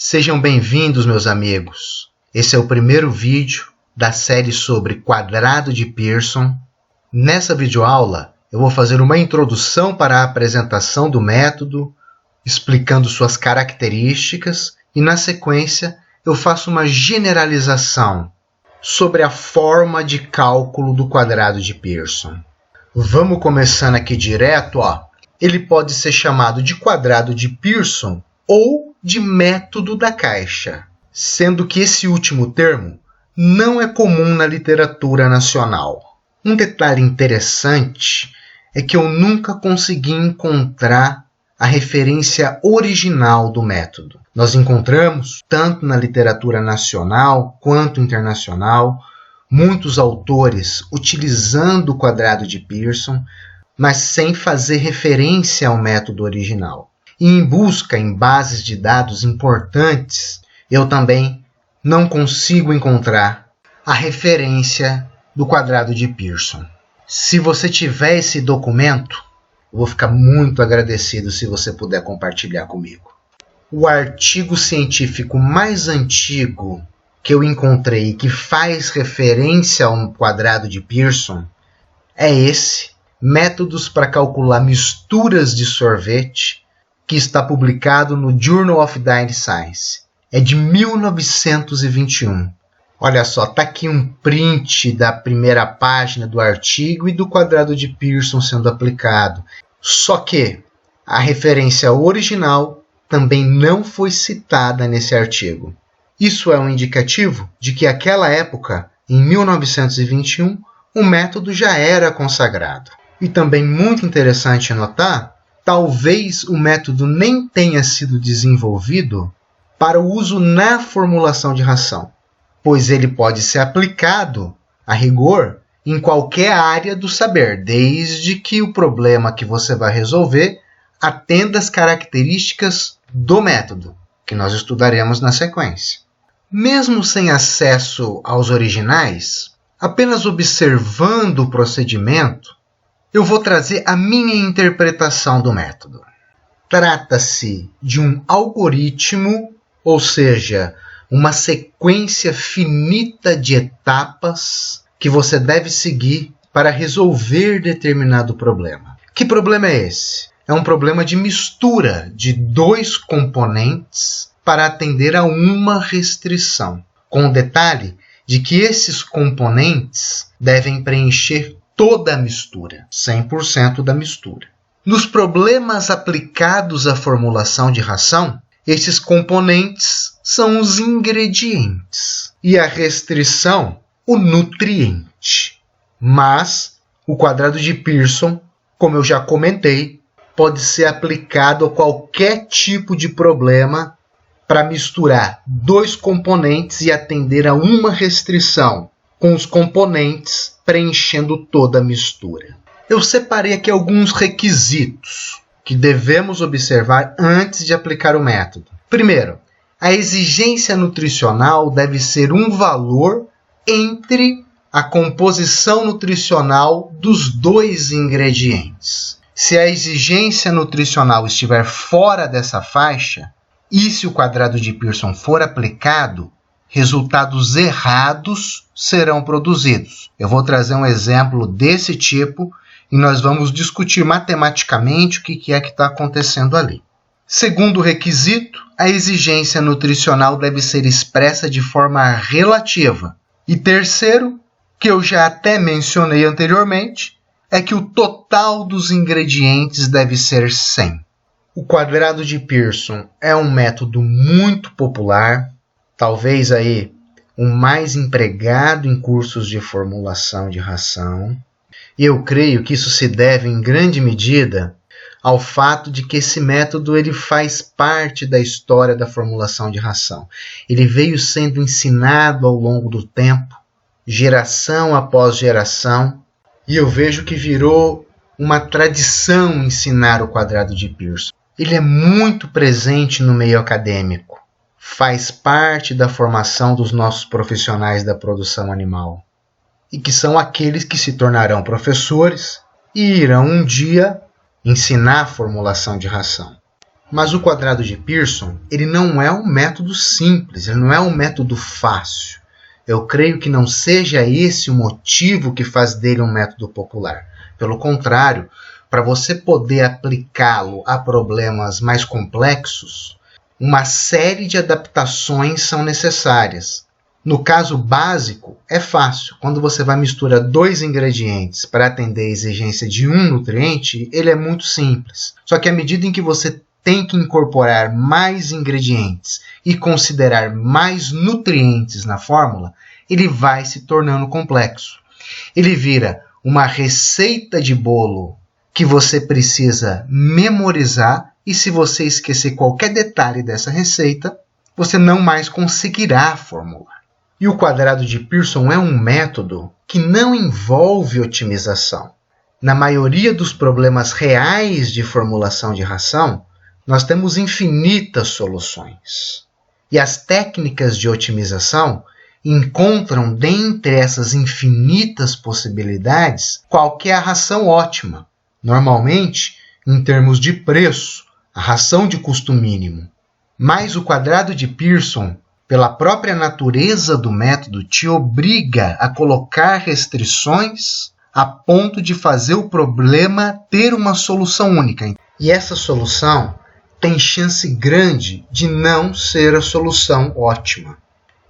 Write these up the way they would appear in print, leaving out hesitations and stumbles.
Sejam bem-vindos, meus amigos. Esse é o primeiro vídeo da série sobre quadrado de Pearson. Nessa videoaula, eu vou fazer uma introdução para a apresentação do método, explicando suas características, e na sequência eu faço uma generalização sobre a forma de cálculo do quadrado de Pearson. Vamos começando aqui direto, Ele pode ser chamado de quadrado de Pearson ou de método da caixa, sendo que esse último termo não é comum na literatura nacional. Um detalhe interessante é que eu nunca consegui encontrar a referência original do método. Nós encontramos, tanto na literatura nacional quanto internacional, muitos autores utilizando o quadrado de Pearson, mas sem fazer referência ao método original. E em busca em bases de dados importantes, eu também não consigo encontrar a referência do quadrado de Pearson. Se você tiver esse documento, eu vou ficar muito agradecido se você puder compartilhar comigo. O artigo científico mais antigo que eu encontrei que faz referência ao quadrado de Pearson é esse, Métodos para calcular misturas de sorvete, que está publicado no Journal of Dairy Science. É de 1921. Olha só, está aqui um print da primeira página do artigo e do quadrado de Pearson sendo aplicado. Só que a referência original também não foi citada nesse artigo. Isso é um indicativo de que naquela época, em 1921, o método já era consagrado. E também muito interessante notar, talvez o método nem tenha sido desenvolvido para o uso na formulação de ração, pois ele pode ser aplicado, a rigor, em qualquer área do saber, desde que o problema que você vai resolver atenda às características do método, que nós estudaremos na sequência. Mesmo sem acesso aos originais, apenas observando o procedimento, eu vou trazer a minha interpretação do método. Trata-se de um algoritmo, ou seja, uma sequência finita de etapas que você deve seguir para resolver determinado problema. Que problema é esse? É um problema de mistura de dois componentes para atender a uma restrição, com o detalhe de que esses componentes devem preencher toda a mistura, 100% da mistura. Nos problemas aplicados à formulação de ração, esses componentes são os ingredientes e a restrição, o nutriente. Mas o quadrado de Pearson, como eu já comentei, pode ser aplicado a qualquer tipo de problema para misturar dois componentes e atender a uma restrição, com os componentes preenchendo toda a mistura. Eu separei aqui alguns requisitos que devemos observar antes de aplicar o método. Primeiro, a exigência nutricional deve ser um valor entre a composição nutricional dos dois ingredientes. Se a exigência nutricional estiver fora dessa faixa, e se o quadrado de Pearson for aplicado, resultados errados serão produzidos. Eu vou trazer um exemplo desse tipo e nós vamos discutir matematicamente o que é que está acontecendo ali. Segundo requisito, a exigência nutricional deve ser expressa de forma relativa. E terceiro, que eu já até mencionei anteriormente, é que o total dos ingredientes deve ser 100. O quadrado de Pearson é um método muito popular, talvez aí o mais empregado em cursos de formulação de ração. E eu creio que isso se deve em grande medida ao fato de que esse método ele faz parte da história da formulação de ração. Ele veio sendo ensinado ao longo do tempo, geração após geração, e eu vejo que virou uma tradição ensinar o quadrado de Pearson. Ele é muito presente no meio acadêmico, faz parte da formação dos nossos profissionais da produção animal, e que são aqueles que se tornarão professores e irão um dia ensinar a formulação de ração. Mas o quadrado de Pearson, ele não é um método simples, ele não é um método fácil. Eu creio que não seja esse o motivo que faz dele um método popular. Pelo contrário, para você poder aplicá-lo a problemas mais complexos, uma série de adaptações são necessárias. No caso básico, é fácil. Quando você vai misturar 2 ingredientes para atender a exigência de um nutriente, ele é muito simples. Só que à medida em que você tem que incorporar mais ingredientes e considerar mais nutrientes na fórmula, ele vai se tornando complexo. Ele vira uma receita de bolo que você precisa memorizar e se você esquecer qualquer detalhe dessa receita, você não mais conseguirá formular. E o quadrado de Pearson é um método que não envolve otimização. Na maioria dos problemas reais de formulação de ração, nós temos infinitas soluções. E as técnicas de otimização encontram dentre essas infinitas possibilidades qual que é a ração ótima. Normalmente, em termos de preço, a ração de custo mínimo. Mas o quadrado de Pearson, pela própria natureza do método, te obriga a colocar restrições a ponto de fazer o problema ter uma solução única. E essa solução tem chance grande de não ser a solução ótima.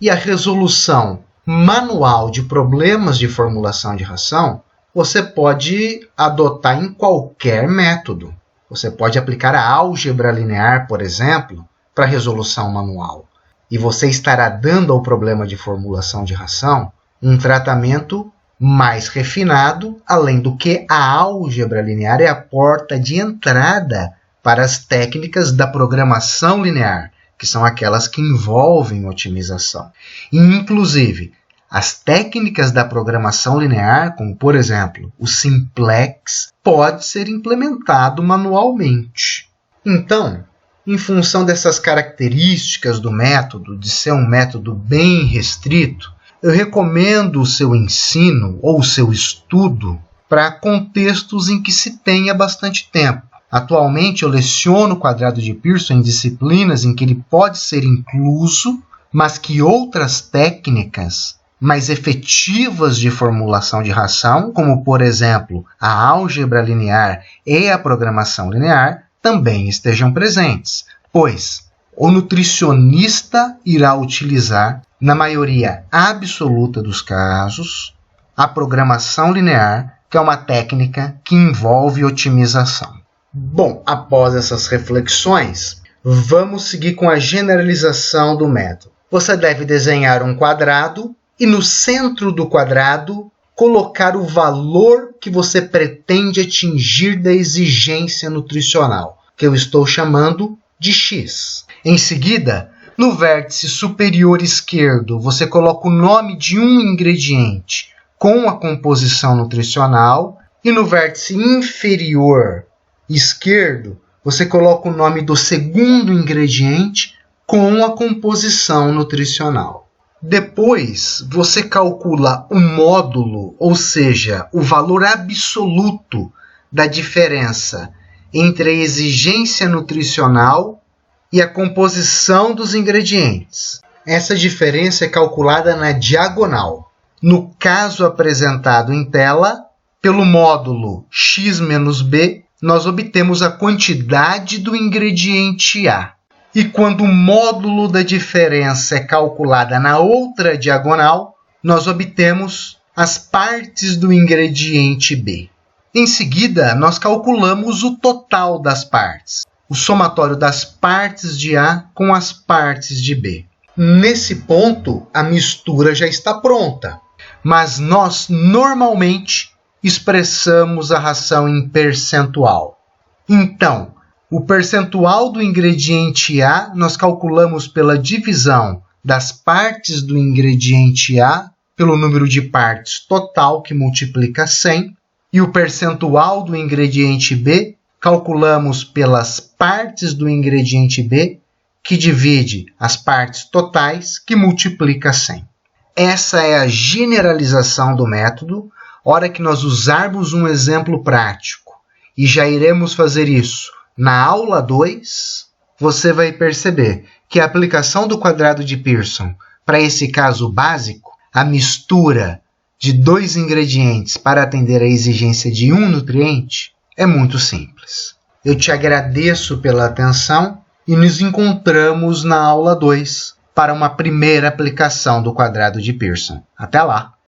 E a resolução manual de problemas de formulação de ração, você pode adotar em qualquer método. Você pode aplicar a álgebra linear, por exemplo, para resolução manual. E você estará dando ao problema de formulação de ração um tratamento mais refinado, além do que a álgebra linear é a porta de entrada para as técnicas da programação linear, que são aquelas que envolvem otimização. E, inclusive, as técnicas da programação linear, como, por exemplo, o simplex, pode ser implementado manualmente. Então, em função dessas características do método, de ser um método bem restrito, eu recomendo o seu ensino ou o seu estudo para contextos em que se tenha bastante tempo. Atualmente, eu leciono o quadrado de Pearson em disciplinas em que ele pode ser incluso, mas que outras técnicas mais efetivas de formulação de ração, como, por exemplo, a álgebra linear e a programação linear, também estejam presentes, pois o nutricionista irá utilizar, na maioria absoluta dos casos, a programação linear, que é uma técnica que envolve otimização. Bom, após essas reflexões, vamos seguir com a generalização do método. Você deve desenhar um quadrado e no centro do quadrado colocar o valor que você pretende atingir da exigência nutricional, que eu estou chamando de X. Em seguida, no vértice superior esquerdo, você coloca o nome de um ingrediente com a composição nutricional e no vértice inferior esquerdo, você coloca o nome do segundo ingrediente com a composição nutricional. Depois, você calcula o módulo, ou seja, o valor absoluto da diferença entre a exigência nutricional e a composição dos ingredientes. Essa diferença é calculada na diagonal. No caso apresentado em tela, pelo módulo x menos b, nós obtemos a quantidade do ingrediente A. E quando o módulo da diferença é calculada na outra diagonal, nós obtemos as partes do ingrediente B. Em seguida, nós calculamos o total das partes, o somatório das partes de A com as partes de B. Nesse ponto, a mistura já está pronta, mas nós normalmente expressamos a ração em percentual. Então, o percentual do ingrediente A nós calculamos pela divisão das partes do ingrediente A pelo número de partes total, que multiplica 100, e o percentual do ingrediente B calculamos pelas partes do ingrediente B, que divide as partes totais, que multiplica 100. Essa é a generalização do método, hora que nós usarmos um exemplo prático, e já iremos fazer isso Na aula 2, você vai perceber que a aplicação do quadrado de Pearson para esse caso básico, a mistura de 2 ingredientes para atender à exigência de um nutriente, é muito simples. Eu te agradeço pela atenção e nos encontramos na aula 2 para uma primeira aplicação do quadrado de Pearson. Até lá!